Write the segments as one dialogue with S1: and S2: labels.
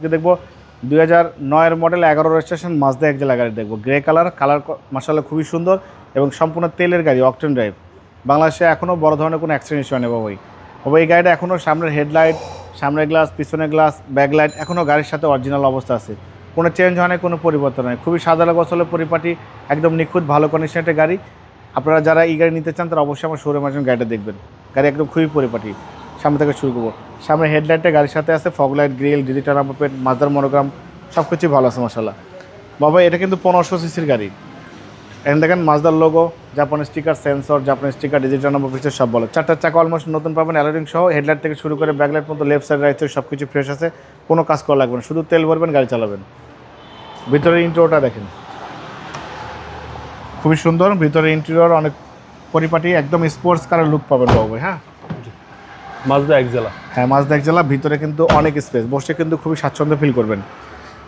S1: দেখবো 2009 model 11 registration Mazda Axela গাড়ি দেখবো। গ্রে কালার মাশাআল্লাহ খুবই সুন্দর এবং সম্পূর্ণ তেলের গাড়ি, অকটেন ড্রাইভ। বাংলাদেশে এখনও বড় ধরনের কোনো অ্যাক্সিডেন্ট ইস্যু নেই বাবা। এই গাড়িটা এখনও সামনের হেডলাইট, সামনের গ্লাস, পিছনের গ্লাস, ব্যাকলাইট এখনও গাড়ির সাথে অরিজিনাল অবস্থা আছে, কোনো চেঞ্জ হয় না, কোনো পরিবর্তন হয়। খুবই সাধারণ গোছলের পরিপাটি, একদম নিখুঁত ভালো কন্ডিশনের গাড়ি। আপনারা যারা এই গাড়ি নিতে চান তারা অবশ্যই আমার শোরুমে আসবেন, গাড়িটা দেখবেন। গাড়ি একদম খুবই পরিপাটি। সামনে থেকে শুরু করবো, সামনে হেডলাইটটা গাড়ির সাথে আছে, fog light, grill, digital number plate, মাজদার মনোগ্রাম সব কিছুই ভালো আছে মাশাআল্লাহ। বাবা এটা কিন্তু 1500 সিসির গাড়ি। এখন দেখেন মাজদার লোগো, জাপানি স্টিকার, সেন্সর, জাপানি স্টিকার, ডিজিটাল নাম্বার প্লেট সব ভালো। চারটার চাকা অলমোস্ট নতুন পাবেন, অ্যালোরিং সহ। হেডলাইট থেকে শুরু করে ব্যাকলাইট পর্যন্ত, লেফট সাইড রাইট সাইড সব কিছু ফ্রেশ আছে, কোনো কাজ করা লাগবে না, শুধু তেল ভরবেন, গাড়ি চালাবেন। ভিতরের ইন্টেরিয়রটা দেখেন খুবই সুন্দর। ভিতরে ইন্টেরিয়র অনেক পরিপাটি, একদম স্পোর্টস কারের লুক পাবেন বাবু। হ্যাঁ,
S2: মাজদা এক্সেলা।
S1: হ্যাঁ, মাজদা এক্সেলা। ভিতরে কিন্তু অনেক স্পেস, বসে কিন্তু খুবই স্বাচ্ছন্দ্য ফিল করবেন।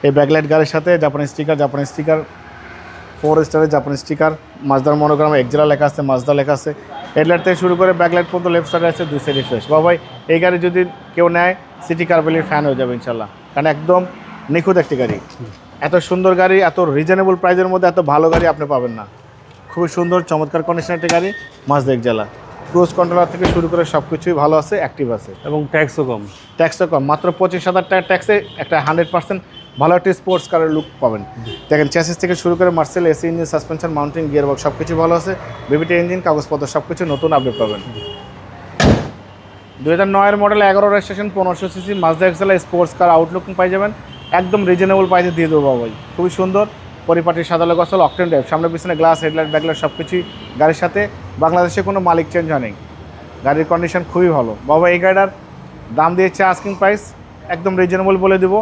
S1: এই ব্যাকলাইট গাড়ির সাথে জাপানি স্টিকার 4 স্টারের জাপানি স্টিকার, মাজদার মনোগ্রামে এক্সেলা লেখা আছে, মাজদা লেখা আছে। হেডলাইট থেকে শুরু করে ব্যাকলাইট পর্যন্ত লেফট সাইডে আছে, 2 সাইডে ফ্রেশ। বাবাই এই গাড়ি যদি কেউ নেয় সিটি কারভেলির ফ্যান হয়ে যাবে ইনশাল্লাহ, কারণ একদম নিখুঁত একটি গাড়ি। এত সুন্দর গাড়ি, এত রিজনেবল প্রাইসের মধ্যে এত ভালো গাড়ি আপনি পাবেন না। খুবই সুন্দর চমৎকার কন্ডিশনের একটি গাড়ি, মাজদা এক্সেলা। ক্রুজ কন্ট্রোলার থেকে শুরু করে সব কিছুই ভালো আছে, অ্যাক্টিভ আছে
S2: এবং ট্যাক্সও কম।
S1: মাত্র 25,000 টাকা ট্যাক্সে একটা 100% ভালো একটা স্পোর্টস কারের লুক পাবেন। দেখেন চ্যাসিস থেকে শুরু করে Marcel, AC engine, suspension, mounting, gearbox সব কিছু ভালো আছে। বিবিটি ইঞ্জিন, কাগজপত্র সব কিছু নতুন আপডেট পাবেন। 2009 model 11 registration 1500 CC Mazda Axela sports car outlook পাই যাবেন একদম রিজনেবল প্রাইসে দিয়ে দেবো বাবাই। খুবই সুন্দর পরিপাটি, সাদা গোছল, অকটেন ড্রাইভ। সামনে পিছনে গ্লাস, হেডলাইট, ব্যাকলাইট সব কিছুই গাড়ির সাথে। বাংলাদেশে কোনো মালিক চেঞ্জ হয় নেই, গাড়ির কন্ডিশন খুবই ভালো বাবা। এই গাড়িটার দাম দিয়েছে আস্কিং প্রাইস একদম রিজনেবল বলে দেবো,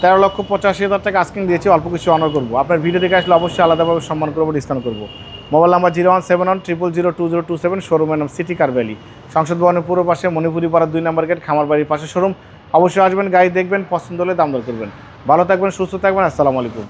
S1: 13,85,000 টাকা আস্কিং দিয়েছি, অল্প কিছু অনার করবো। আপনার ভিডিও দেখে আসলে অবশ্যই আলাদাভাবে সম্মান করবো, ডিসকাউন্ট করবো। মোবাইল নাম্বার 01710002027, শোরুমের নাম সিটি কার ভ্যালি, সংসদ ভবনের পুরো পাশে, মণিপুরি পাড়ার 2 নম্বর গেট, খামার বাড়ির পাশে শোরুম। অবশ্যই আসবেন, গাড়ি দেখবেন, পছন্দ হলে দাম দর করবেন। ভালো থাকবেন, সুস্থ থাকবেন, আসসালামু আলাইকুম।